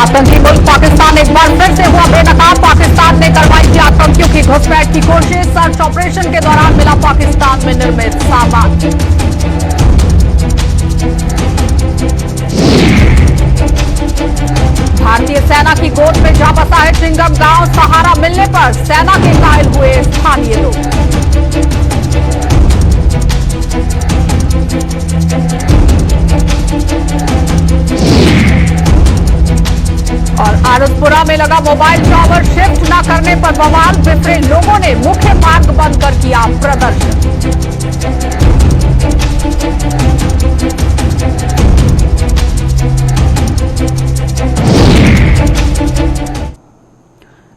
आतंकी मुल्क पाकिस्तान एक बार फिर से हुआ बेनकाब। पाकिस्तान ने करवाई थी आतंकियों की घुसपैठ की कोशिश। सर्च ऑपरेशन के दौरान मिला पाकिस्तान में निर्मित सामान। भारतीय सेना की गोद में जा बसा है चिंगम गांव। सहारा मिलने पर सेना के घायल हुए स्थानीय लोग। और आरसपुरा में लगा मोबाइल टावर शिफ्ट न करने पर बवाल। बिफरे लोगों ने मुख्य मार्ग बंद कर किया प्रदर्शन।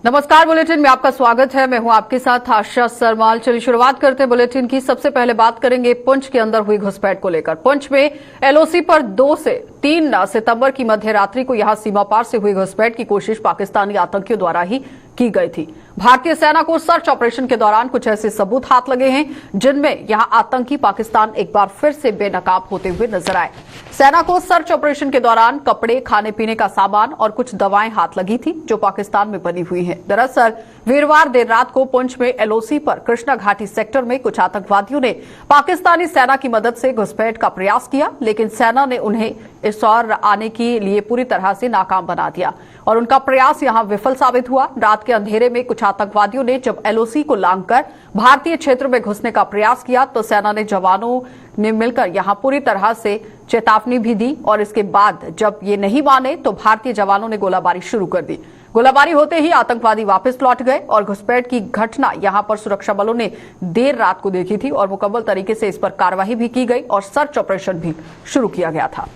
नमस्कार, बुलेटिन में आपका स्वागत है। मैं हूं आपके साथ आशा सरमाल। चलिए शुरुआत करते हैं बुलेटिन की। सबसे पहले बात करेंगे पुंछ के अंदर हुई घुसपैठ को लेकर। पुंछ में एलओसी पर 2 से 3 सितंबर की मध्य रात्रि को यहां सीमा पार से हुई घुसपैठ की कोशिश पाकिस्तानी आतंकियों द्वारा ही की गई थी। भारतीय सेना को सर्च ऑपरेशन के दौरान कुछ ऐसे सबूत हाथ लगे हैं जिनमें यहां आतंकी पाकिस्तान एक बार फिर से बेनकाब होते हुए नजर आए। सेना को सर्च ऑपरेशन के दौरान कपड़े, खाने पीने का सामान और कुछ दवाएं हाथ लगी थी जो पाकिस्तान में बनी हुई हैं। दरअसल वीरवार देर रात को पुंछ में एलओसी पर कृष्णा घाटी सेक्टर में कुछ आतंकवादियों ने पाकिस्तानी सेना की मदद से घुसपैठ का प्रयास किया, लेकिन सेना ने उन्हें इस ओर आने के लिए पूरी तरह से नाकाम बना दिया और उनका प्रयास यहां विफल साबित हुआ। रात के अंधेरे में कुछ आतंकवादियों ने जब एलओसी को लांघकर भारतीय क्षेत्र में घुसने का प्रयास किया तो सेना ने जवानों ने मिलकर यहां पूरी तरह से चेतावनी भी दी और इसके बाद जब ये नहीं माने तो भारतीय जवानों ने गोलाबारी शुरू कर दी। गोलाबारी होते ही आतंकवादी वापस लौट गए और घुसपैठ की घटना यहां पर सुरक्षा बलों ने देर रात को देखी थी और मुकम्मल तरीके से इस पर कार्रवाई भी की गई और सर्च ऑपरेशन भी शुरू किया गया था।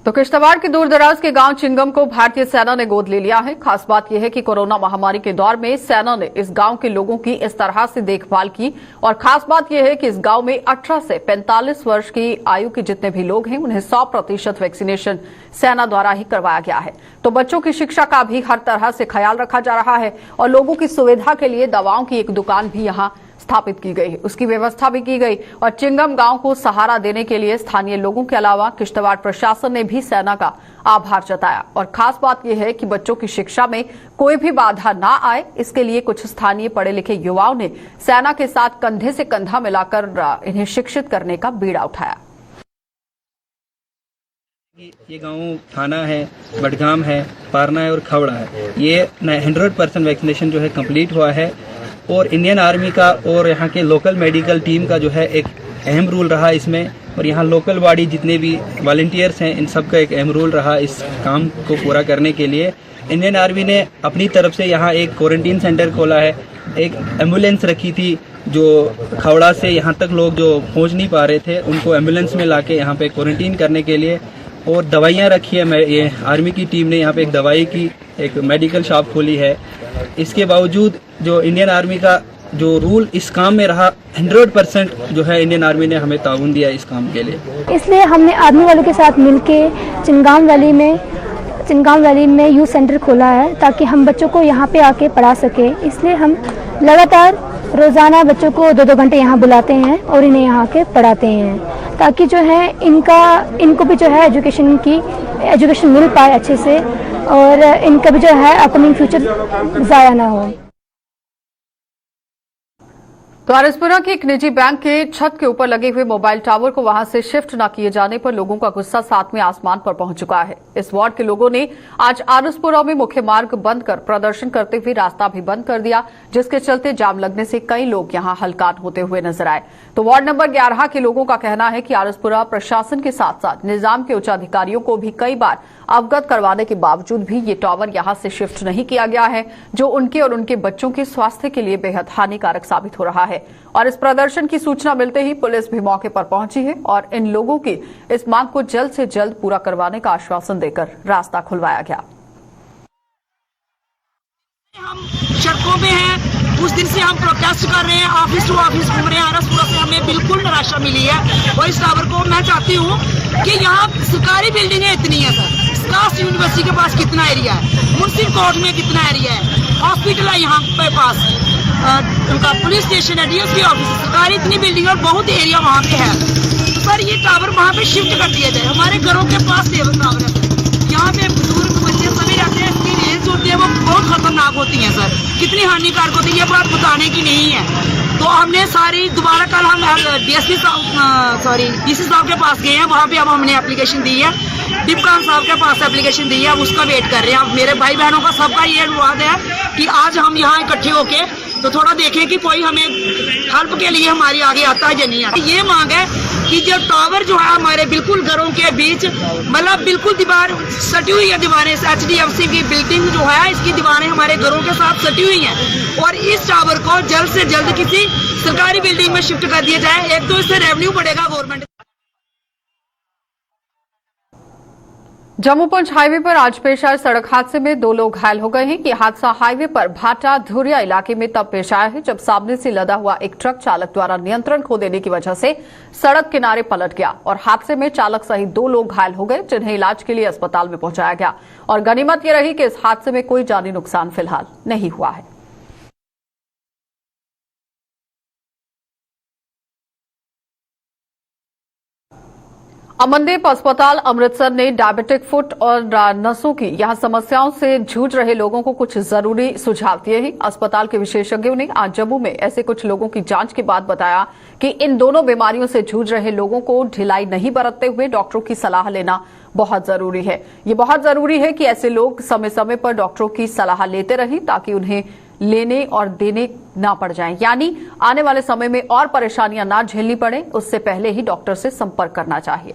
तो किश्तवाड़ के दूरदराज के गांव चिंगम को भारतीय सेना ने गोद ले लिया है। खास बात यह है कि कोरोना महामारी के दौर में सेना ने इस गांव के लोगों की इस तरह से देखभाल की और खास बात यह है कि इस गांव में 18 से 45 वर्ष की आयु के जितने भी लोग हैं उन्हें 100% वैक्सीनेशन सेना द्वारा ही करवाया गया है। तो बच्चों की शिक्षा का भी हर तरह से ख्याल रखा जा रहा है और लोगों की सुविधा के लिए दवाओं की एक दुकान भी यहां स्थापित की गई है, उसकी व्यवस्था भी की गई और चिंगम गांव को सहारा देने के लिए स्थानीय लोगों के अलावा किश्तवाड़ प्रशासन ने भी सेना का आभार जताया। और खास बात यह है कि बच्चों की शिक्षा में कोई भी बाधा ना आए, इसके लिए कुछ स्थानीय पढ़े लिखे युवाओं ने सेना के साथ कंधे से कंधा मिलाकर इन्हें शिक्षित करने का बीड़ा उठाया। ये गांव थाना है, बडगाम है, पारना है और खवड़ा है। ये 100% वैक्सीनेशन जो है कंप्लीट हुआ है और इंडियन आर्मी का और यहाँ के लोकल मेडिकल टीम का जो है एक अहम रोल रहा इसमें और यहाँ लोकल बॉडी जितने भी वॉलंटियर्स हैं इन सब का एक अहम रोल रहा इस काम को पूरा करने के लिए। इंडियन आर्मी ने अपनी तरफ से यहाँ एक क्वारंटीन सेंटर खोला है, एक एम्बुलेंस रखी थी जो खवड़ा से यहाँ तक लोग जो पहुँच नहीं पा रहे थे उनको एम्बुलेंस में लाके यहाँ पे क्वारंटीन करने के लिए, और दवाइयाँ रखी है। ये आर्मी की टीम ने यहाँ पे एक दवाई की एक मेडिकल शॉप खोली है। इसके बावजूद जो इंडियन आर्मी का जो रूल इस काम में रहा 100% जो है इंडियन आर्मी ने हमें ताउन दिया इस काम के लिए। इसलिए हमने आर्मी वालों के साथ मिलके चिंगाम वैली में यूथ सेंटर खोला है ताकि हम बच्चों को यहाँ पे आके पढ़ा सके। इसलिए हम लगातार रोजाना बच्चों को 2-2 घंटे यहाँ बुलाते हैं और इन्हें यहाँ के पढ़ाते हैं ताकि जो है इनको भी जो है एजुकेशन मिल पाए अच्छे से और इनका भी जो है अपकमिंग फ्यूचर जाया ना हो। तो आरसपुरा के एक निजी बैंक के छत के ऊपर लगे हुए मोबाइल टावर को वहां से शिफ्ट न किए जाने पर लोगों का गुस्सा 7वें आसमान पर पहुंच चुका है। इस वार्ड के लोगों ने आज आरसपुरा में मुख्य मार्ग बंद कर प्रदर्शन करते हुए रास्ता भी बंद कर दिया, जिसके चलते जाम लगने से कई लोग यहां हलकान होते हुए नजर आए। तो वार्ड नंबर 11 के लोगों का कहना है कि आरसपुरा प्रशासन के साथ साथ निजाम के उच्च अधिकारियों को भी कई बार अवगत करवाने के बावजूद भी ये टावर यहां से शिफ्ट नहीं किया गया है, जो उनके और उनके बच्चों के स्वास्थ्य के लिए बेहद हानिकारक साबित हो रहा है। और इस प्रदर्शन की सूचना मिलते ही पुलिस भी मौके पर पहुंची है और इन लोगों की इस मांग को जल्द से जल्द पूरा करवाने का आश्वासन देकर रास्ता खुलवाया गया। हम सड़कों में हैं, उस दिन से हम प्रोटेस्ट कर रहे हैं, ऑफिस टू ऑफिस घूम रहे हैं। आरसपुरा से हमें बिल्कुल निराशा मिली है और इस टावर को मैं चाहती हूँ कि यहाँ सरकारी बिल्डिंगें इतनी है सर, स्कास यूनिवर्सिटी के पास कितना एरिया है, मुंसिफ कोर्ट में कितना एरिया है, हॉस्पिटल है यहाँ पे पास, उनका पुलिस स्टेशन है, डीएसपी ऑफिस है, सरकारी इतनी बिल्डिंग और बहुत एरिया वहाँ पे है। सर ये टावर वहाँ पे शिफ्ट कर दिया जाए, हमारे घरों के पास टावर है, यहाँ पे बुजुर्ग बच्चे सभी रहते हैं। इसकी रेंज होती है वो बहुत खतरनाक होती है सर, कितनी हानिकारक होती है ये बात बताने की नहीं है। तो हमने सारी दोबारा कल हम डीएसपी डीसी साहब के पास गए हैं, वहाँ पे अब हमने एप्लीकेशन दी है, डिप्टी साहब के पास एप्लीकेशन दी है, अब उसका वेट कर रहे हैं। अब मेरे भाई बहनों का सबका ये अनुरोध है कि आज हम यहाँ इकट्ठे होके तो थोड़ा देखें कि कोई हमें हेल्प के लिए हमारी आगे आता है या नहीं आता। ये मांग है कि जो टावर जो है हमारे बिल्कुल घरों के बीच, मतलब बिल्कुल दीवार सटी हुई है, दीवारें HDFC की बिल्डिंग जो है इसकी दीवारें हमारे घरों के साथ सटी हुई हैं, और इस टावर को जल्द से जल्द किसी सरकारी बिल्डिंग में शिफ्ट कर दिया जाए। एक तो इससे रेवेन्यू बढ़ेगा गवर्नमेंट। जम्मू पुंछ हाईवे पर आज पेश आए सड़क हादसे में 2 लोग घायल हो गए हैं। ये हादसा हाईवे पर भाटा धुरिया इलाके में तब पेश आया है जब सामने से लदा हुआ एक ट्रक चालक द्वारा नियंत्रण खो देने की वजह से सड़क किनारे पलट गया और हादसे में चालक सहित 2 लोग घायल हो गए, जिन्हें इलाज के लिए अस्पताल में पहुंचाया गया। और गनीमत ये रही कि इस हादसे में कोई जानी नुकसान फिलहाल नहीं हुआ है। अमनदीप अस्पताल अमृतसर ने डायबिटिक फुट और नसों की यहां समस्याओं से जूझ रहे लोगों को कुछ जरूरी सुझाव दिए हैं। अस्पताल के विशेषज्ञों ने आज जम्मू में ऐसे कुछ लोगों की जांच के बाद बताया कि इन दोनों बीमारियों से जूझ रहे लोगों को ढिलाई नहीं बरतते हुए डॉक्टरों की सलाह लेना बहुत जरूरी है। ये बहुत जरूरी है कि ऐसे लोग समय समय पर डॉक्टरों की सलाह लेते रहें ताकि उन्हें लेने और देने ना पड़ जाएं, यानी आने वाले समय में और परेशानियां ना झेलनी पड़े, उससे पहले ही डॉक्टर से संपर्क करना चाहिए।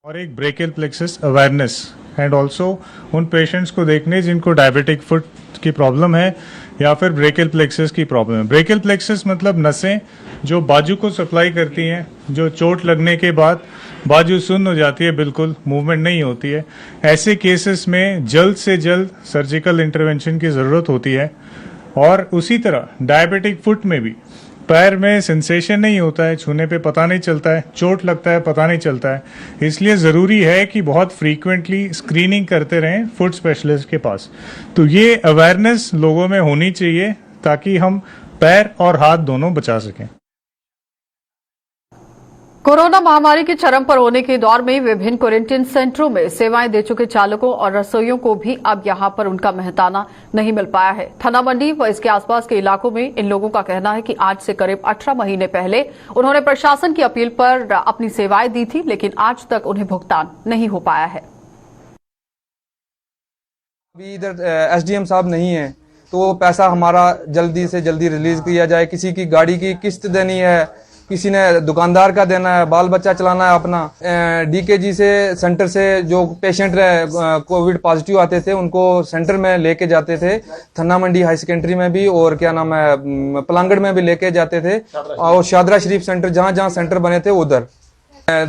और एक brachial plexus awareness and also उन पेशेंट्स को देखने जिनको डायबिटिक फुट की प्रॉब्लम है या फिर ब्रेकियल प्लेक्सस की प्रॉब्लम है। ब्रेकियल प्लेक्सस मतलब नसें जो बाजू को सप्लाई करती हैं, जो चोट लगने के बाद बाजू सुन्न हो जाती है, बिल्कुल मूवमेंट नहीं होती है। ऐसे केसेस में जल्द से जल्द सर्जिकल इंटरवेंशन की ज़रूरत होती है। और उसी तरह डायबिटिक फुट में भी पैर में सेंसेशन नहीं होता है, छूने पे पता नहीं चलता है, चोट लगता है पता नहीं चलता है। इसलिए ज़रूरी है कि बहुत फ्रीक्वेंटली स्क्रीनिंग करते रहें फुट स्पेशलिस्ट के पास। तो ये अवेयरनेस लोगों में होनी चाहिए ताकि हम पैर और हाथ दोनों बचा सकें। कोरोना महामारी के चरम पर होने के दौर में विभिन्न क्वारंटीन सेंटरों में सेवाएं दे चुके चालकों और रसोइयों को भी अब यहां पर उनका मेहताना नहीं मिल पाया है। थाना मंडी व इसके आसपास के इलाकों में इन लोगों का कहना है कि आज से करीब 18 महीने पहले उन्होंने प्रशासन की अपील पर अपनी सेवाएं दी थी, लेकिन आज तक उन्हें भुगतान नहीं हो पाया है। अभी इधर एसडीएम साहब नहीं है तो पैसा हमारा जल्दी से जल्दी रिलीज किया जाए। किसी की गाड़ी की किस्त देनी है, किसी ने दुकानदार का देना है, बाल बच्चा चलाना है अपना। डीकेजी से सेंटर से जो पेशेंट कोविड पॉजिटिव आते थे उनको सेंटर में लेके जाते थे, थन्ना मंडी हाई सेकेंडरी में भी और क्या नाम है पलांगड़ में भी लेके जाते थे, और शादरा शरीफ सेंटर जहाँ जहाँ सेंटर बने थे उधर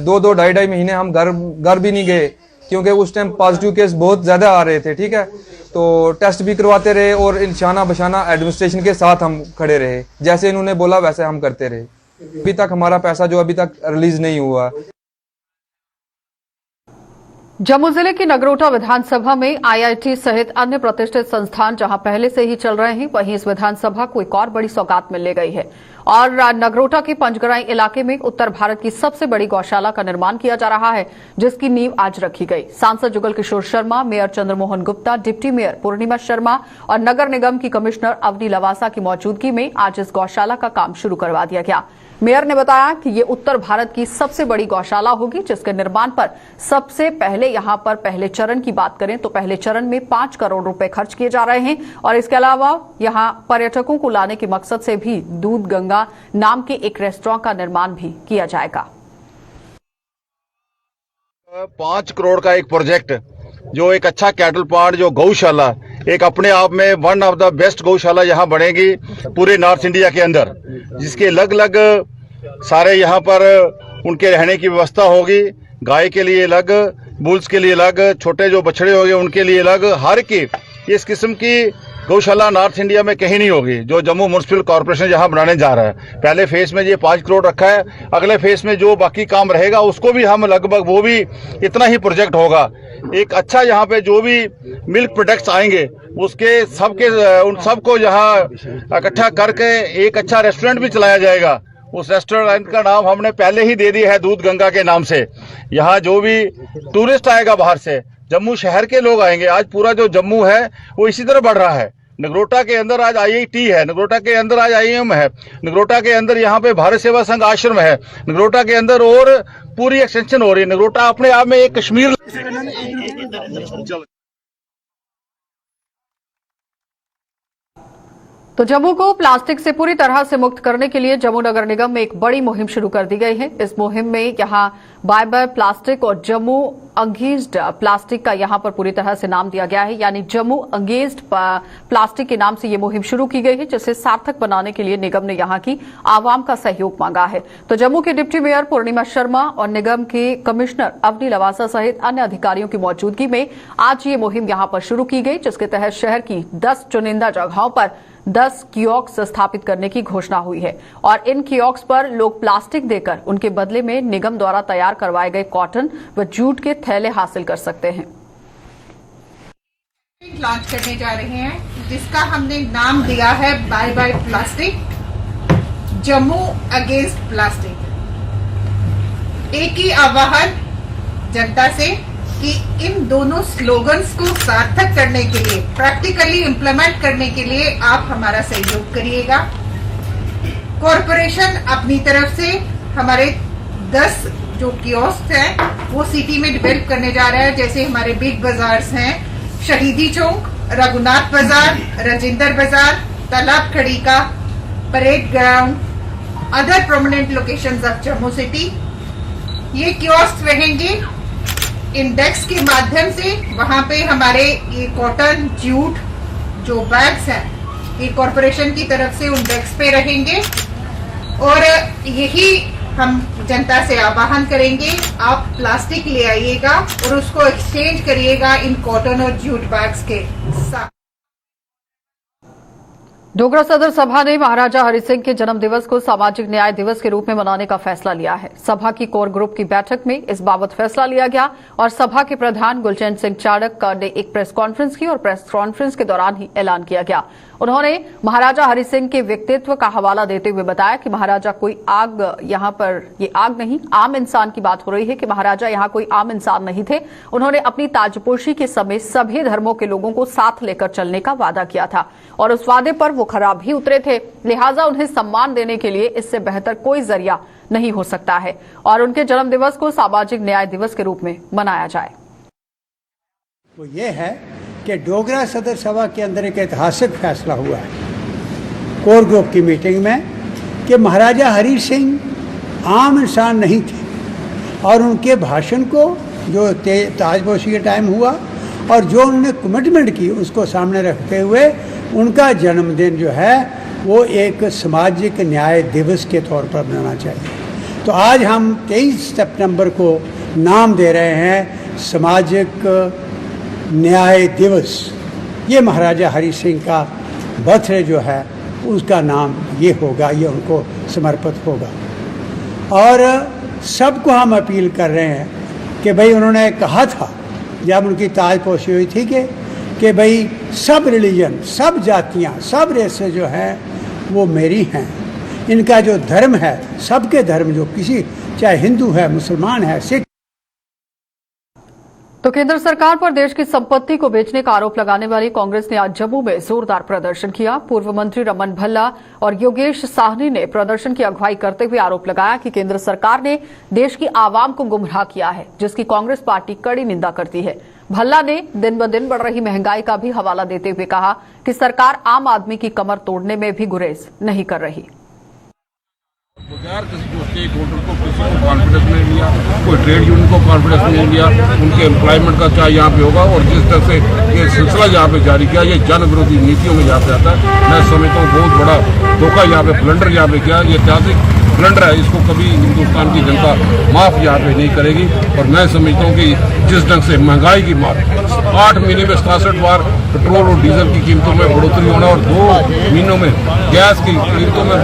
2-2 ढाई महीने हम घर भी नहीं गए क्योंकि उस टाइम पॉजिटिव केस बहुत ज्यादा आ रहे थे। ठीक है, तो टेस्ट भी करवाते रहे और निशाना बशाना एडमिनिस्ट्रेशन के साथ हम खड़े रहे, जैसे इन्होंने बोला वैसे हम करते रहे। अभी तक हमारा पैसा जो अभी तक रिलीज नहीं हुआ। जम्मू जिले की नगरोटा विधानसभा में आईआईटी सहित अन्य प्रतिष्ठित संस्थान जहां पहले से ही चल रहे हैं, वहीं इस विधानसभा को एक और बड़ी सौगात मिलने गई है। और नगरोटा के पंचगराई इलाके में उत्तर भारत की सबसे बड़ी गौशाला का निर्माण किया जा रहा है, जिसकी नींव आज रखी गई। सांसद Jugal Kishore Sharma, mayor Chandramohan Gupta, deputy mayor Purnima Sharma और नगर निगम की कमिश्नर अवनी लवासा की मौजूदगी में आज इस गौशाला का काम शुरू करवा दिया गया। मेयर ने बताया कि ये उत्तर भारत की सबसे बड़ी गौशाला होगी, जिसके निर्माण पर सबसे पहले यहां पर पहले चरण की बात करें तो पहले चरण में 5 करोड़ रुपए खर्च किए जा रहे हैं। और इसके अलावा यहां पर्यटकों को लाने के मकसद से भी दूध गंगा नाम के एक रेस्टोरेंट का निर्माण भी किया जाएगा। 5 करोड़ का एक प्रोजेक्ट, जो एक अच्छा कैटल पार्ट, जो गौशाला एक अपने आप में वन ऑफ द बेस्ट गौशाला यहाँ बनेगी पूरे नॉर्थ इंडिया के अंदर, जिसके अलग अलग सारे यहाँ पर उनके रहने की व्यवस्था होगी। गाय के लिए अलग, बुल्स के लिए अलग, छोटे जो बछड़े होंगे उनके लिए अलग, हर की इस किस्म की गौशाला नॉर्थ इंडिया में कहीं नहीं होगी, जो जम्मू म्युनिसिपल कॉर्पोरेशन यहाँ बनाने जा रहा है। पहले फेज में ये 5 करोड़ रखा है, अगले फेज में जो बाकी काम रहेगा उसको भी हम लगभग वो भी इतना ही प्रोजेक्ट होगा। एक अच्छा यहाँ पे जो भी मिल्क प्रोडक्ट्स आएंगे उसके सबके उन सबको यहाँ इकट्ठा करके एक अच्छा रेस्टोरेंट भी चलाया जाएगा। उस रेस्टोरेंट का नाम हमने पहले ही दे दिया है दूध गंगा के नाम से। यहाँ जो भी टूरिस्ट आएगा बाहर से, जम्मू शहर के लोग आएंगे, आज पूरा जो जम्मू है वो इसी तरह बढ़ रहा है। नगरोटा के अंदर आज IIT है, नगरोटा के अंदर आज IIM है, नगरोटा के अंदर यहाँ पे भारत सेवा संघ आश्रम है, नगरोटा के अंदर और पूरी एक्सटेंशन हो रही है। नगरोटा अपने आप में एक कश्मीर। तो जम्मू को प्लास्टिक से पूरी तरह से मुक्त करने के लिए जम्मू नगर निगम में एक बड़ी मुहिम शुरू कर दी गई है। इस मुहिम में यहां बाय बाय प्लास्टिक और जम्मू अगेंस्ट प्लास्टिक का यहां पर पूरी तरह से नाम दिया गया है, यानी जम्मू अगेंस्ट प्लास्टिक के नाम से ये मुहिम शुरू की गई है, जिसे सार्थक बनाने के लिए निगम ने यहां की आवाम का सहयोग मांगा है। तो जम्मू के डिप्टी मेयर पूर्णिमा शर्मा और निगम के कमिश्नर अवनी लवासा सहित अन्य अधिकारियों की मौजूदगी में आज ये मुहिम यहां पर शुरू की गई, जिसके तहत शहर की 10 चुनिंदा जगहों पर 10 कियोस्क स्थापित करने की घोषणा हुई है और इन कियोस्क पर लोग प्लास्टिक देकर उनके बदले में निगम द्वारा तैयार करवाए गए कॉटन व जूट के थैले हासिल कर सकते हैं। लॉन्च करने जा रहे हैं जिसका हमने नाम दिया है bye bye plastic, Jammu against plastic. एक ही आह्वान जनता से कि इन दोनों स्लोगन्स को सार्थक करने के लिए, प्रैक्टिकली इम्प्लीमेंट करने के लिए आप हमारा सहयोग करिएगा। कॉरपोरेशन अपनी तरफ से हमारे 10 जो कियोस्क हैं वो सिटी में डेवलप करने जा रहा है, जैसे हमारे बिग बाजार्स हैं शहीदी चौक, रघुनाथ बाजार, राजेंद्र बाजार, तालाब खड़ी का, parade ground, other prominent locations of Jammu city. ये कियोस्क रहेंगे इंडेक्स के माध्यम से। वहां पे हमारे ये कॉटन जूट जो बैग्स हैं ये कॉरपोरेशन की तरफ से इंडेक्स पे रहेंगे और यही हम जनता से आह्वान करेंगे, आप प्लास्टिक ले आइएगा और उसको एक्सचेंज करिएगा इन कॉटन और जूट बैग्स के साथ। डोगरा सदर सभा ने महाराजा हरि सिंह के जन्म दिवस को सामाजिक न्याय दिवस के रूप में मनाने का फैसला लिया है। सभा की कोर ग्रुप की बैठक में इस बाबत फैसला लिया गया और सभा के प्रधान गुलचैन सिंह चाड़क ने एक प्रेस कॉन्फ्रेंस की और प्रेस कॉन्फ्रेंस के दौरान ही ऐलान किया गया। उन्होंने महाराजा हरि सिंह के व्यक्तित्व का हवाला देते हुए बताया कि महाराजा कोई आग, यहां पर ये आग नहीं, आम इंसान की बात हो रही है कि महाराजा यहां कोई आम इंसान नहीं थे। उन्होंने अपनी ताजपोशी के समय सभी धर्मों के लोगों को साथ लेकर चलने का वादा किया था और उस वादे पर वो खरा भी उतरे थे। लिहाजा उन्हें सम्मान देने के लिए इससे बेहतर कोई जरिया नहीं हो सकता है और उनके जन्म दिवस को सामाजिक न्याय दिवस के रूप में मनाया जाए। वो ये है कि डोगरा सदर सभा के अंदर एक ऐतिहासिक फैसला हुआ है कोर ग्रुप की मीटिंग में कि महाराजा हरि सिंह आम इंसान नहीं थे और उनके भाषण को जो ताजपोशी के टाइम हुआ और जो उन्होंने कमिटमेंट की उसको सामने रखते हुए उनका जन्मदिन जो है वो एक सामाजिक न्याय दिवस के तौर पर मनाना चाहिए। तो आज हम 23 सितंबर को नाम दे रहे हैं सामाजिक न्याय दिवस। ये महाराजा हरि सिंह का बर्थडे जो है उसका नाम ये होगा, ये उनको समर्पित होगा। और सबको हम अपील कर रहे हैं कि भाई उन्होंने कहा था जब उनकी ताजपोशी हुई थी कि भाई सब रिलीजन, सब जातियाँ, सब रेसें जो हैं वो मेरी हैं। इनका जो धर्म है, सबके धर्म जो किसी, चाहे हिंदू है, मुसलमान है, सिख। तो केंद्र सरकार पर देश की संपत्ति को बेचने का आरोप लगाने वाली कांग्रेस ने आज जम्मू में जोरदार प्रदर्शन किया। पूर्व मंत्री रमन भल्ला और योगेश साहनी ने प्रदर्शन की अगुवाई करते हुए आरोप लगाया कि केंद्र सरकार ने देश की आवाम को गुमराह किया है, जिसकी कांग्रेस पार्टी कड़ी निंदा करती है। भल्ला ने दिन ब दिन बढ़ रही महंगाई का भी हवाला देते हुए कहा कि सरकार आम आदमी की कमर तोड़ने में भी गुरेज नहीं कर रही। बगैर किसी को स्टेक होल्डर को किसी को कॉन्फिडेंस नहीं लिया, कोई ट्रेड यूनियन को कॉन्फिडेंस नहीं लिया, उनके एम्प्लॉयमेंट का चाहे यहाँ पे होगा और जिस तरह से ये सिलसिला यहाँ पे जारी किया, ये जन विरोधी नीतियों में यहाँ पे आता है। मैं समझता हूँ बहुत बड़ा धोखा यहाँ पे, ब्लंडर यहाँ पे किया, ये ऐतिहासिक ब्लंडर है, इसको कभी हिंदुस्तान की जनता माफ यहाँ पे नहीं करेगी। और मैं समझता हूँ कि जिस ढंग से महंगाई की मार 8 महीने में 67 बार पेट्रोल और डीजल की कीमतों में बढ़ोतरी होना और 2 महीनों में गैस की कीमतों में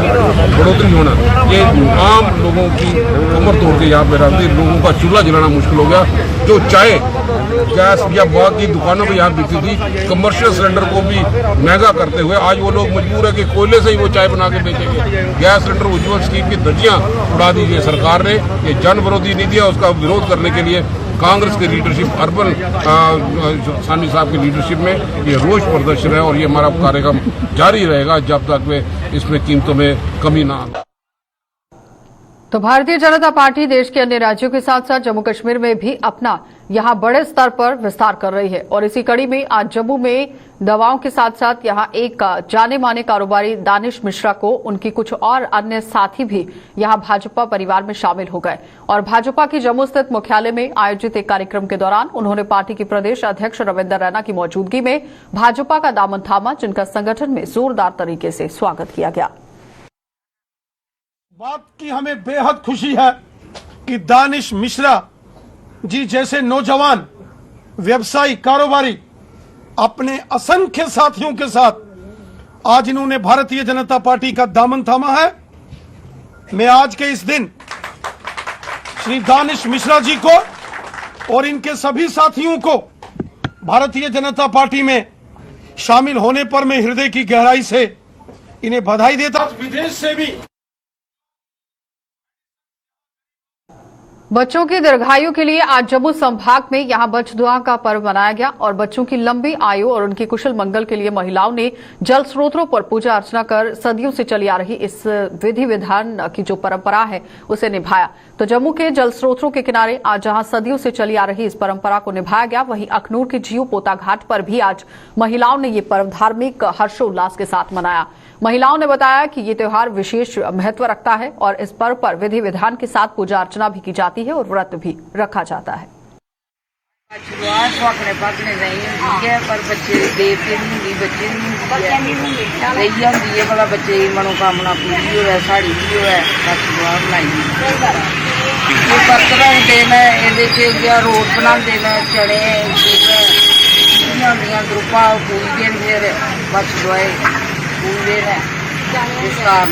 बढ़ोतरी होना, ये आम लोगों की कमर तोड़ के यहाँ पे रख दी। लोगों का चूल्हा जलाना मुश्किल हो गया। जो चाय गैस या बाकी दुकानों पे यहाँ बिकती थी, कमर्शियल सिलेंडर को भी महंगा करते हुए आज वो लोग मजबूर है कि कोयले से ही वो चाय बना के बेचेंगे। गैस सिलेंडर उज्ज्वल स्कीम की धज्जियां उड़ा दी है सरकार ने। ये जन विरोधी नीति है, उसका विरोध करने के लिए कांग्रेस की लीडरशिप, अर्बन सानी साहब की लीडरशिप में ये रोष प्रदर्शन है और ये हमारा कार्यक्रम जारी रहेगा जब तक वे इसमें कीमतों में कमी ना आए। तो भारतीय जनता पार्टी देश के अन्य राज्यों के साथ साथ जम्मू कश्मीर में भी अपना यहां बड़े स्तर पर विस्तार कर रही है और इसी कड़ी में आज जम्मू में दवाओं के साथ साथ यहां एक जाने माने कारोबारी दानिश मिश्रा को उनकी कुछ और अन्य साथी भी यहां भाजपा परिवार में शामिल हो गए और भाजपा की जम्मू स्थित मुख्यालय में आयोजित एक कार्यक्रम के दौरान उन्होंने पार्टी के प्रदेश अध्यक्ष रविंदर रैना की मौजूदगी में भाजपा का दामन थामा, जिनका संगठन में जोरदार तरीके से स्वागत किया गया। बात की हमें बेहद खुशी है कि दानिश मिश्रा जी जैसे नौजवान व्यवसायी कारोबारी अपने असंख्य साथियों के साथ आज इन्होंने भारतीय जनता पार्टी का दामन थामा है। मैं आज के इस दिन श्री दानिश मिश्रा जी को और इनके सभी साथियों को भारतीय जनता पार्टी में शामिल होने पर मैं हृदय की गहराई से इन्हें बधाई देता हूं। विदेश से भी बच्चों की दीर्घायु के लिए आज जम्मू संभाग में यहां बछदुआ का पर्व मनाया गया और बच्चों की लंबी आयु और उनके कुशल मंगल के लिए महिलाओं ने जल स्रोतों पर पूजा अर्चना कर सदियों से चली आ रही इस विधि विधान की जो परंपरा है उसे निभाया। तो जम्मू के जल स्रोतों के किनारे आज जहां सदियों से चली आ रही इस परंपरा को निभाया गया, वहीं अखनूर के जियो पोता घाट पर भी आज महिलाओं ने ये पर्व धार्मिक हर्षोल्लास के साथ मनाया। महिलाओं ने बताया कि ये त्योहार विशेष महत्व रखता है और इस पर्व पर विधि विधान के साथ पूजा अर्चना भी की जाती है और व्रत भी रखा जाता है। पर बच्चे देवते नहीं बच्चे नहीं भला बच्चे मनोकामना पूरी हो साड़ी भी हो बनाई बर्त रखते हैं, रोट बनाते हैं, चने ग्रुपा पूजते फिर बछदुआए पूजते हैं। इस कारण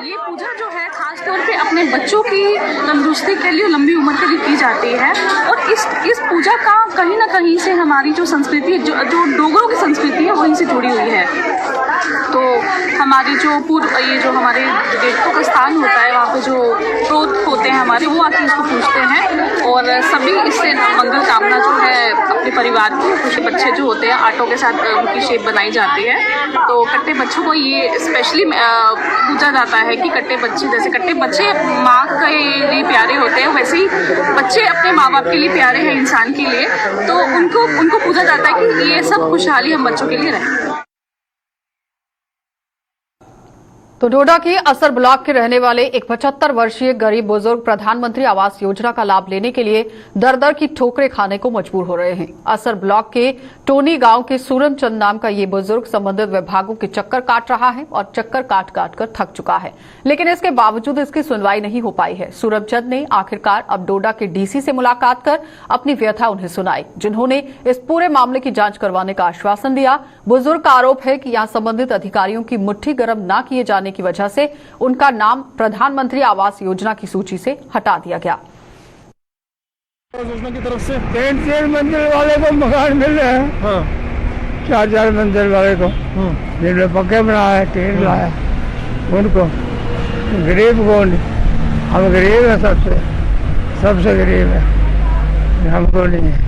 ये पूजा जो है खास तौर पे अपने बच्चों की तंदुरुस्ती के लिए, लंबी उम्र के लिए की जाती है और इस पूजा का कहीं ना कहीं से हमारी जो संस्कृति जो डोगरों की संस्कृति है वहीं से जुड़ी हुई है। तो हमारे जो ये जो हमारे देवताओं का स्थान होता है वहाँ पे जो प्रोत होते हैं हमारे, वो आके इसको पूछते हैं और सभी इससे मंगल कामना जो है अपने परिवार के खुशी बच्चे जो होते हैं आटों के साथ उनकी शेप बनाई जाती है। तो कट्टे बच्चों को ये स्पेशली पूछा जाता है कि कट्टे बच्चे, जैसे कट्टे बच्चे माँ के लिए प्यारे होते हैं वैसे ही बच्चे अपने माँ बाप के लिए प्यारे हैं इंसान के लिए, तो उनको पूछा जाता है कि ये सब खुशहाली हम बच्चों के लिए रहे। तो डोडा के असर ब्लॉक के रहने वाले एक 75 वर्षीय गरीब बुजुर्ग प्रधानमंत्री आवास योजना का लाभ लेने के लिए दर दर की ठोकरें खाने को मजबूर हो रहे हैं। असर ब्लॉक के टोनी गांव के सूरमचंद नाम का ये बुजुर्ग संबंधित विभागों के चक्कर काट रहा है और चक्कर काट काट कर थक चुका है, लेकिन इसके बावजूद इसकी सुनवाई नहीं हो पाई है। सूरमचंद ने आखिरकार अब डोडा के डीसी से मुलाकात कर अपनी व्यथा उन्हें सुनाई, जिन्होंने इस पूरे मामले की जांच करवाने का आश्वासन दिया। बुजुर्ग का आरोप है कि यहां संबंधित अधिकारियों की मुट्ठी गर्म न किए जाने की वजह से उनका नाम प्रधानमंत्री आवास योजना की सूची से हटा दिया गया। योजना की तरफ से 3 मंजिल वाले को मकान मिल रहे हैं, हाँ। 4 मंजिल वाले को जिन्होंने पक्के बनाया, टीन लाया, उनको गरीब को हम गरीब है, सबसे गरीब है, हमको नहीं है।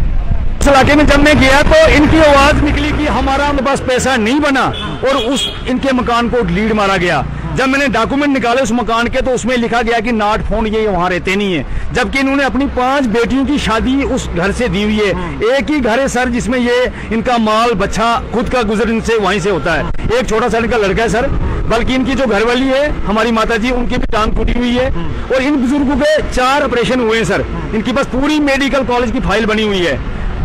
इस इलाके में जब मैं गया तो इनकी आवाज निकली कि हमारा पास पैसा नहीं बना और इनके मकान को लीड मारा गया। जब मैंने डॉक्यूमेंट निकाले उस मकान के तो उसमें लिखा गया कि नॉट फाउंड, ये वहाँ रहते नहीं है, जबकि इन्होंने अपनी 5 बेटियों की शादी उस घर से दी हुई है। एक ही घर है सर जिसमें ये इनका माल बच्चा खुद का गुजर इनसे वहीं से होता है। एक छोटा सा इनका लड़का है सर, बल्कि इनकी जो घरवाली है हमारी माता जी, उनकी भी टांग टूटी हुई है और इन बुजुर्गों के 4 ऑपरेशन हुए हैं सर। इनके पास पूरी मेडिकल कॉलेज की फाइल बनी हुई है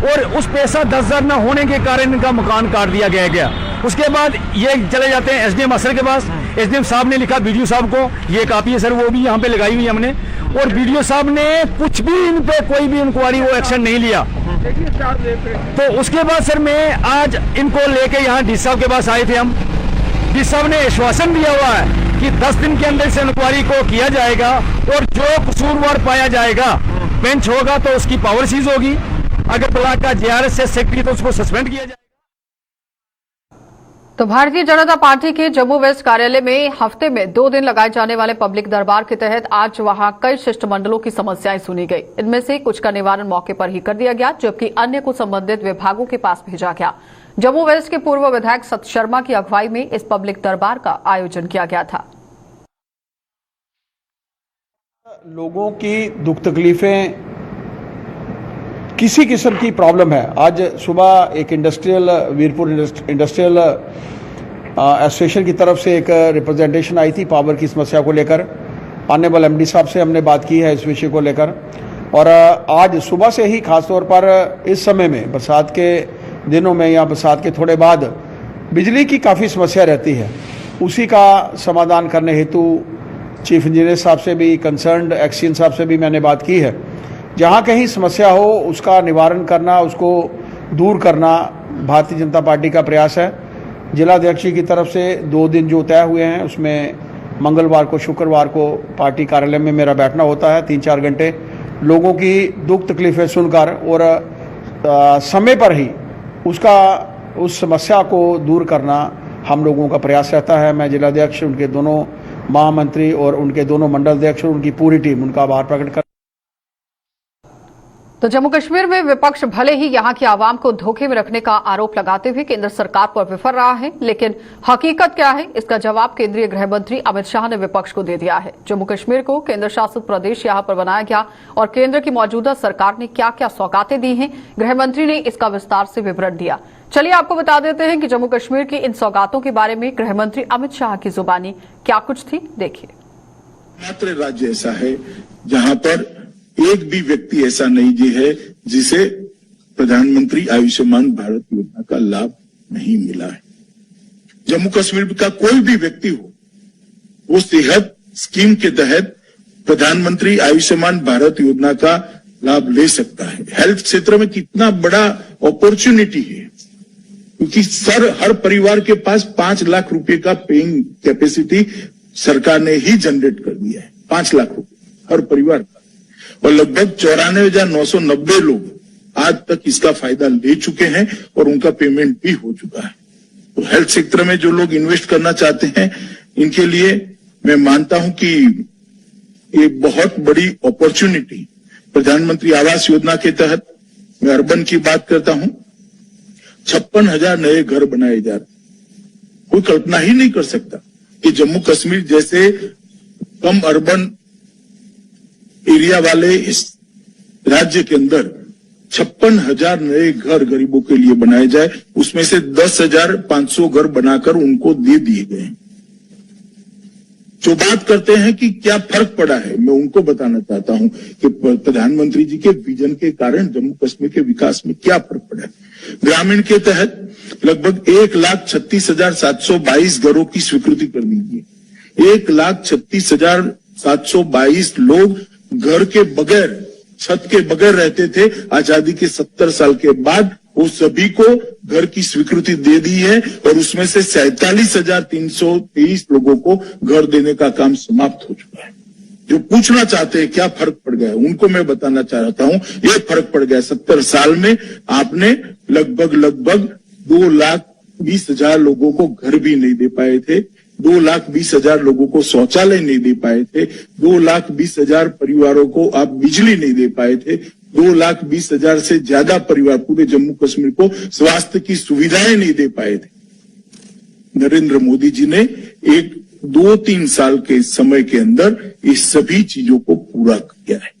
और उस पैसा 10,000 न होने के कारण इनका मकान काट दिया गया। उसके बाद ये चले जाते हैं एसडीएम असर के पास। एसडीएम साहब ने लिखा बीडीओ साहब को, ये कापी है सर, वो भी यहाँ पे लगाई हुई हमने, और बीडीओ साहब ने कुछ भी इन पे कोई भी इंक्वायरी वो एक्शन नहीं लिया। तो उसके बाद सर मैं आज इनको लेके यहाँ डी साहब के पास आए थे हम। डी साहब ने आश्वासन दिया हुआ है कि 10 दिन के अंदर से इंक्वायरी को किया जाएगा और जो कसूरवार पाया जाएगा बेंच होगा तो उसकी पावर सीज होगी। अगर ब्लॉक का जेआरएस से सेक्रेटरी तो उसको सस्पेंड किया जाएगा। तो भारतीय जनता पार्टी के जम्मू वेस्ट कार्यालय में हफ्ते में 2 दिन लगाए जाने वाले पब्लिक दरबार के तहत आज वहां कई शिष्टमंडलों की समस्याएं सुनी गई। इनमें से कुछ का निवारण मौके पर ही कर दिया गया, जबकि अन्य को संबंधित विभागों के पास भेजा गया। जम्मू वेस्ट के पूर्व विधायक सत शर्मा की अगुवाई में इस पब्लिक दरबार का आयोजन किया गया था। लोगों की दुख तकलीफें, किसी किस्म की प्रॉब्लम है। आज सुबह एक वीरपुर इंडस्ट्रियल एसोसिएशन की तरफ से एक रिप्रेजेंटेशन आई थी पावर की समस्या को लेकर। ऑनरेबल एमडी साहब से हमने बात की है इस विषय को लेकर, और आज सुबह से ही खासतौर पर इस समय में बरसात के दिनों में या बरसात के थोड़े बाद बिजली की काफ़ी समस्या रहती है। उसी का समाधान करने हेतु चीफ इंजीनियर साहब से भी, कंसर्न्ड एक्सीएन साहब से भी मैंने बात की है। जहाँ कहीं समस्या हो उसका निवारण करना, उसको दूर करना भारतीय जनता पार्टी का प्रयास है। जिलाध्यक्ष की तरफ से 2 दिन जो तय हुए हैं उसमें मंगलवार को, शुक्रवार को पार्टी कार्यालय में मेरा बैठना होता है 3-4 घंटे, लोगों की दुख तकलीफें सुनकर और समय पर ही उस समस्या को दूर करना हम लोगों का प्रयास रहता है। मैं जिलाध्यक्ष, उनके दोनों महामंत्री और उनके दोनों मंडल अध्यक्ष और उनकी पूरी टीम, उनका आभार प्रकट कर। तो जम्मू कश्मीर में विपक्ष भले ही यहां की आवाम को धोखे में रखने का आरोप लगाते हुए केंद्र सरकार पर विफर रहा है, लेकिन हकीकत क्या है इसका जवाब केंद्रीय गृह मंत्री अमित शाह ने विपक्ष को दे दिया है। जम्मू कश्मीर को केंद्र शासित प्रदेश यहां पर बनाया गया और केंद्र की मौजूदा सरकार ने क्या क्या सौगातें दी हैं, गृह मंत्री ने इसका विस्तार से विवरण दिया। चलिए आपको बता देते हैं कि जम्मू कश्मीर की इन सौगातों के बारे में गृह मंत्री अमित शाह की जुबानी क्या कुछ थी, देखिए। मात्र राज्य ऐसा है जहां पर एक भी व्यक्ति ऐसा नहीं जी है जिसे प्रधानमंत्री आयुष्मान भारत योजना का लाभ नहीं मिला है। जम्मू कश्मीर का कोई भी व्यक्ति हो, वो सेहत स्कीम के तहत प्रधानमंत्री आयुष्मान भारत योजना का लाभ ले सकता है। हेल्थ क्षेत्र में कितना बड़ा अपॉर्चुनिटी है, क्योंकि हर परिवार के पास 5 लाख रुपए का पेइंग कैपेसिटी सरकार ने ही जनरेट कर दिया है। 5 लाख रुपए हर परिवार का, और लगभग 94,990 लोग आज तक इसका फायदा ले चुके हैं और उनका पेमेंट भी हो चुका है। तो हेल्थ सेक्टर में जो लोग इन्वेस्ट करना चाहते हैं, इनके लिए मैं मानता हूं कि ये बहुत बड़ी अपॉर्चुनिटी प्रधानमंत्री आवास योजना के तहत, मैं अर्बन की बात करता हूं, 56,000 नए घर बनाए जा रहे। कोई कल्पना ही नहीं कर सकता कि जम्मू कश्मीर जैसे कम अर्बन एरिया वाले इस राज्य के अंदर 56,000 नए घर गरीबों के लिए बनाए जाए, उसमें से 10,500 घर बनाकर उनको दे दिए गए। जो बात करते हैं कि क्या फर्क पड़ा है, मैं उनको बताना चाहता हूं कि प्रधानमंत्री जी के विजन के कारण जम्मू कश्मीर के विकास में क्या फर्क पड़ा है। ग्रामीण के तहत लगभग 1,36,722 घरों की स्वीकृति कर दी गई। 1,36,722 लोग घर के बगैर, छत के बगैर रहते थे। आजादी के 70 साल के बाद वो सभी को घर की स्वीकृति दे दी है और उसमें से 47,323 लोगों को घर देने का काम समाप्त हो चुका है। जो पूछना चाहते हैं क्या फर्क पड़ गया है, उनको मैं बताना चाहता हूं, ये फर्क पड़ गया। 70 साल में आपने लगभग 2,20,000 लोगों को घर भी नहीं दे पाए थे, 2,20,000 लोगों को शौचालय नहीं दे पाए थे, 2,20,000 परिवारों को आप बिजली नहीं दे पाए थे, 2,20,000 से ज्यादा परिवार पूरे जम्मू कश्मीर को स्वास्थ्य की सुविधाएं नहीं दे पाए थे। नरेंद्र मोदी जी ने 2-3 साल के समय के अंदर इस सभी चीजों को पूरा किया है।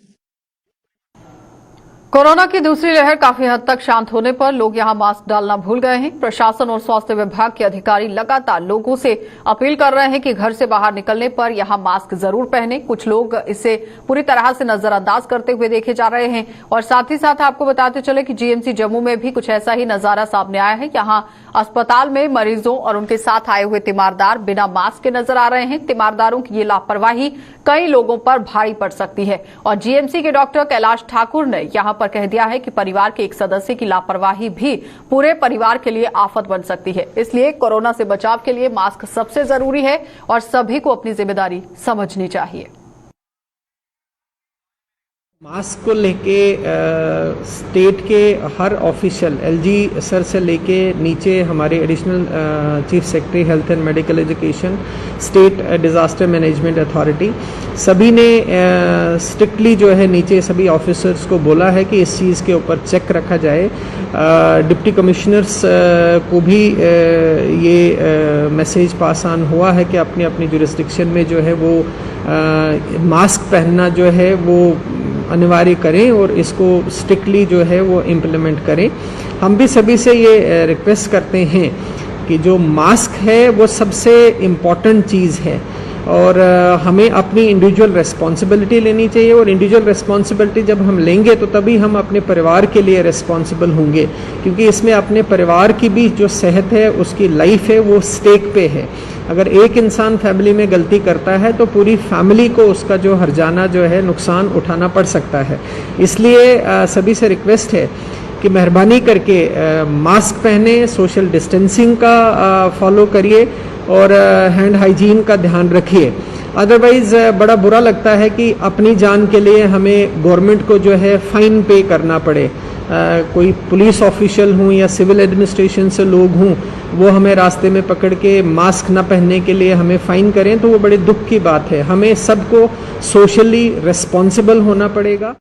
कोरोना की दूसरी लहर काफी हद तक शांत होने पर लोग यहां मास्क डालना भूल गए हैं। प्रशासन और स्वास्थ्य विभाग के अधिकारी लगातार लोगों से अपील कर रहे हैं कि घर से बाहर निकलने पर यहां मास्क जरूर पहनें। कुछ लोग इसे पूरी तरह से नजरअंदाज करते हुए देखे जा रहे हैं। और साथ ही साथ आपको बताते चले कि जीएमसी जम्मू में भी कुछ ऐसा ही नजारा सामने आया है। यहां अस्पताल में मरीजों और उनके साथ आए हुए तीमारदार बिना मास्क के नजर आ रहे हैं। तीमारदारों की ये लापरवाही कई लोगों पर भारी पड़ सकती है। और जीएमसी के डॉक्टर कैलाश ठाकुर ने यहां पर पर कह दिया है कि परिवार के एक सदस्य की लापरवाही भी पूरे परिवार के लिए आफत बन सकती है। इसलिए कोरोना से बचाव के लिए मास्क सबसे जरूरी है और सभी को अपनी जिम्मेदारी समझनी चाहिए। मास्क को लेके स्टेट के हर ऑफिशियल एलजी सर से लेके नीचे हमारे additional chief secretary health and medical education, state disaster management authority, सभी ने स्ट्रिक्टली जो है नीचे सभी ऑफिसर्स को बोला है कि इस चीज़ के ऊपर चेक रखा जाए। डिप्टी कमिश्नर्स को भी ये मैसेज पास ऑन हुआ है कि अपनी अपनी जुरिस्डिक्शन में जो है वो मास्क पहनना जो है वो अनिवार्य करें और इसको स्ट्रिक्टली जो है वो इम्प्लीमेंट करें। हम भी सभी से ये रिक्वेस्ट करते हैं कि जो मास्क है वो सबसे इम्पॉर्टेंट चीज़ है और हमें अपनी इंडिविजुअल रिस्पॉन्सिबिलिटी लेनी चाहिए और इंडिविजुअल रिस्पॉन्सिबिलिटी जब हम लेंगे तो तभी हम अपने परिवार के लिए रिस्पॉन्सिबल होंगे, क्योंकि इसमें अपने परिवार की भी जो सेहत है, उसकी लाइफ है, वो स्टेक पे है। अगर एक इंसान फैमिली में गलती करता है तो पूरी फैमिली को उसका जो हर्जाना जो है नुकसान उठाना पड़ सकता है। इसलिए सभी से रिक्वेस्ट है कि मेहरबानी करके मास्क पहने, सोशल डिस्टेंसिंग का फॉलो करिए और हैंड हाइजीन का ध्यान रखिए। अदरवाइज़ बड़ा बुरा लगता है कि अपनी जान के लिए हमें गवर्नमेंट को जो है फ़ाइन पे करना पड़े। कोई पुलिस ऑफिशियल हों या सिविल एडमिनिस्ट्रेशन से लोग हों, वो हमें रास्ते में पकड़ के मास्क न पहनने के लिए हमें फ़ाइन करें तो वो बड़े दुख की बात है। हमें सबको सोशली रिस्पॉन्सिबल होना पड़ेगा।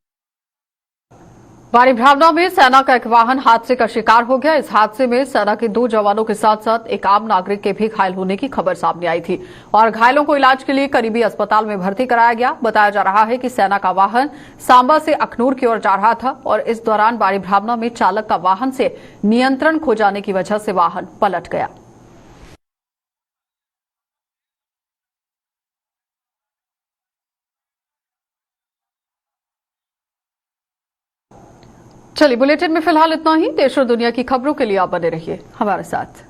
भारी भावना में सेना का एक वाहन हादसे का शिकार हो गया। इस हादसे में सेना के 2 जवानों के साथ साथ एक आम नागरिक के भी घायल होने की खबर सामने आई थी और घायलों को इलाज के लिए करीबी अस्पताल में भर्ती कराया गया। बताया जा रहा है कि सेना का वाहन सांबा से अखनूर की ओर जा रहा था और इस दौरान भारी भावना में चालक का वाहन से नियंत्रण खो जाने की वजह से वाहन पलट गया। चलिए, बुलेटिन में फिलहाल इतना ही। देश और दुनिया की खबरों के लिए आप बने रहिए हमारे साथ।